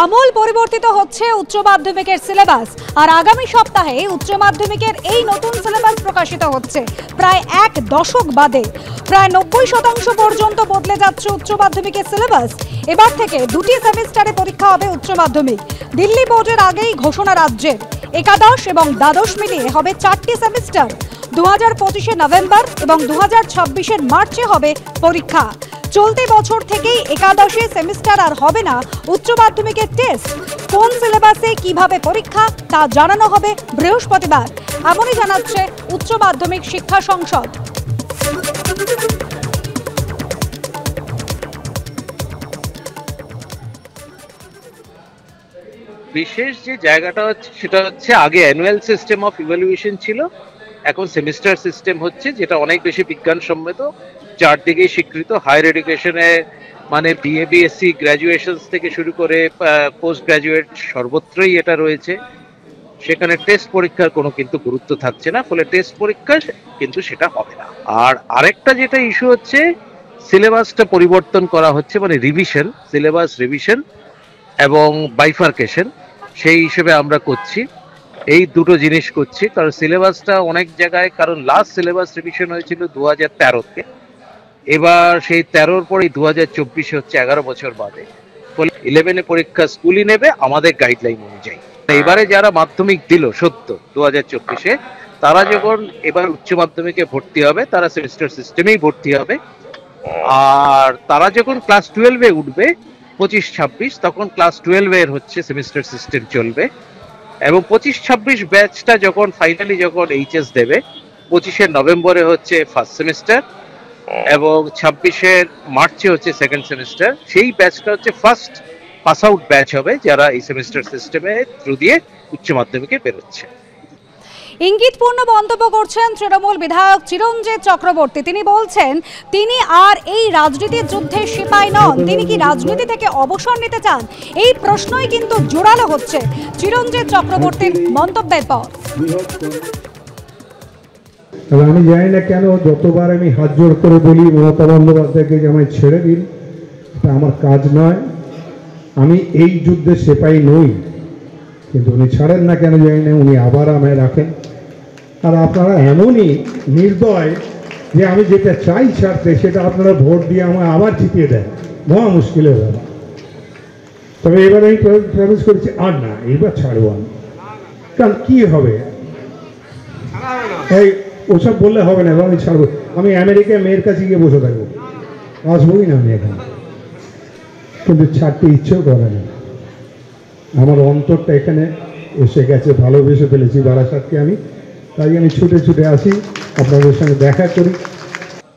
আমূল পরিবর্তিত হচ্ছে উচ্চ মাধ্যমিকের সিলেবাস আর আগামী সপ্তাহে উচ্চ মাধ্যমিকের এই নতুন সিলেবাস প্রকাশিত হচ্ছে। প্রায় এক দশক বাদে প্রায় 90% পর্যন্ত বদলে যাচ্ছে উচ্চ মাধ্যমিকের সিলেবাস। এবার থেকে দুটি সেমিস্টারে পরীক্ষা হবে উচ্চ মাধ্যমিক। দিল্লি বোর্ডের আগেই ঘোষণা রাজ্যের একাদশ এবং দ্বাদশ মিলিয়ে হবে 4টি সেমিস্টার। 2025 নভেম্বর এবং 2026 মার্চে হবে পরীক্ষা। চলতি বছর থেকেই একাদশে সেমিস্টার আর হবে না উচ্চ মাধ্যমিকের টেস্ট। কোন সিলেবাসে কিভাবে পরীক্ষা তা জানানো হবে বৃহস্পতিবার, এমনই জানাচ্ছে উচ্চ মাধ্যমিক শিক্ষা সংসদ। বিশেষ যে জায়গাটা হচ্ছে সেটা হচ্ছে আগে অ্যানুয়াল সিস্টেম অফ ইভ্যালুয়েশন ছিল, এখন সেমিস্টার সিস্টেম হচ্ছে, যেটা অনেক বেশি বিজ্ঞানসম্মত, চারদিকেই স্বীকৃত। হায়ার এডুকেশনে মানে বিএ বিএসসি গ্র্যাজুয়েশন থেকে শুরু করে পোস্ট গ্র্যাজুয়েট সর্বত্রই এটা রয়েছে। সেখানে টেস্ট পরীক্ষার কোনো কিন্তু গুরুত্ব থাকছে না, ফলে টেস্ট পরীক্ষা কিন্তু সেটা হবে না। আর আরেকটা যেটা ইস্যু হচ্ছে, সিলেবাসটা পরিবর্তন করা হচ্ছে, মানে রিভিশন, সিলেবাস রিভিশন এবং বাইফার্কেশন, সেই হিসেবে আমরা করছি। এই দুটো জিনিস করছি, কারণ সিলেবাসটা অনেক জায়গায়, কারণ লাস্ট সিলেবাস রিভিশন হয়েছিল 2013-তে, এবার সেই 13-র পরে 2024 হচ্ছে, 11 বছর বাদে। ফলে 11-এ পরীক্ষা স্কুলই নেবে আমাদের গাইডলাইন অনুযায়ী। এবারে যারা মাধ্যমিক দিল সদ্য 2024-এ, তারা যখন এবার উচ্চ মাধ্যমিকে ভর্তি হবে তারা সেমিস্টার সিস্টেমেই ভর্তি হবে। আর তারা যখন ক্লাস 12-এ উঠবে 25-26, তখন ক্লাস 12-এর হচ্ছে সেমিস্টার সিস্টেম চলবে। এবং 25-26 ব্যাচটা যখন ফাইনালি যখন এইচএস দেবে, 25-এর নভেম্বরে হচ্ছে ফার্স্ট সেমিস্টার এবং 26-এর মার্চে হচ্ছে সেকেন্ড সেমিস্টার। সেই ব্যাচটা হচ্ছে ফার্স্ট পাস আউট ব্যাচ হবে, যারা এই সেমিস্টার সিস্টেমে থ্রু দিয়ে উচ্চ মাধ্যমিকে বেরোচ্ছে। ইঙ্গিতপূর্ণ মন্তব্য করছেন তৃণমূল বিধায়ক চিরঞ্জিত চক্রবর্তী। তিনি বলছেন তিনি আর এই রাজনীতির যুদ্ধে সিপাই নন, তিনি কি রাজনীতি থেকে অবসর নিতে চান, এই প্রশ্নই কিন্তু জোরালো হচ্ছে চিরঞ্জিত চক্রবর্তীর মন্তব্যের পর। আমি জানি না কেন যতবার আমি হাত জোড় করে বলি মমতা বন্দ্যোপাধ্যায়কে যে আমায় ছেড়ে দিন, এটা আমার কাজ নয়, আমি এই যুদ্ধে সেপাই নই। কিন্তু উনি ছাড়েন না কেন জানি না, উনি আবার আমায় রাখেন। আর আপনারা এমনই নির্দয় যে আমি যেটা চাই ছাড়তে সেটা আপনারা ভোট দিয়ে আমায় আবার জিতিয়ে দেন, মহা মুশকিলের ব্যাপার। তবে এবার আমি প্রমিস করেছি আর না, এবার ছাড়বো আমি। কারণ কী হবে, এই ওসব বললে হবে না, এবার আমি ছাড়বো। আমি আমেরিকায় মেয়ের কাছে গিয়ে বসে থাকবো, আসবোই না আমি এখন। কিন্তু ছাড়তে ইচ্ছেও করে না, আমার অন্তরটা এখানে এসে গেছে, ভালোবেসে ফেলেছি বারাসাতকে আমি। তাই আমি ছুটে ছুটে আসি, আপনাদের সঙ্গে দেখা করি।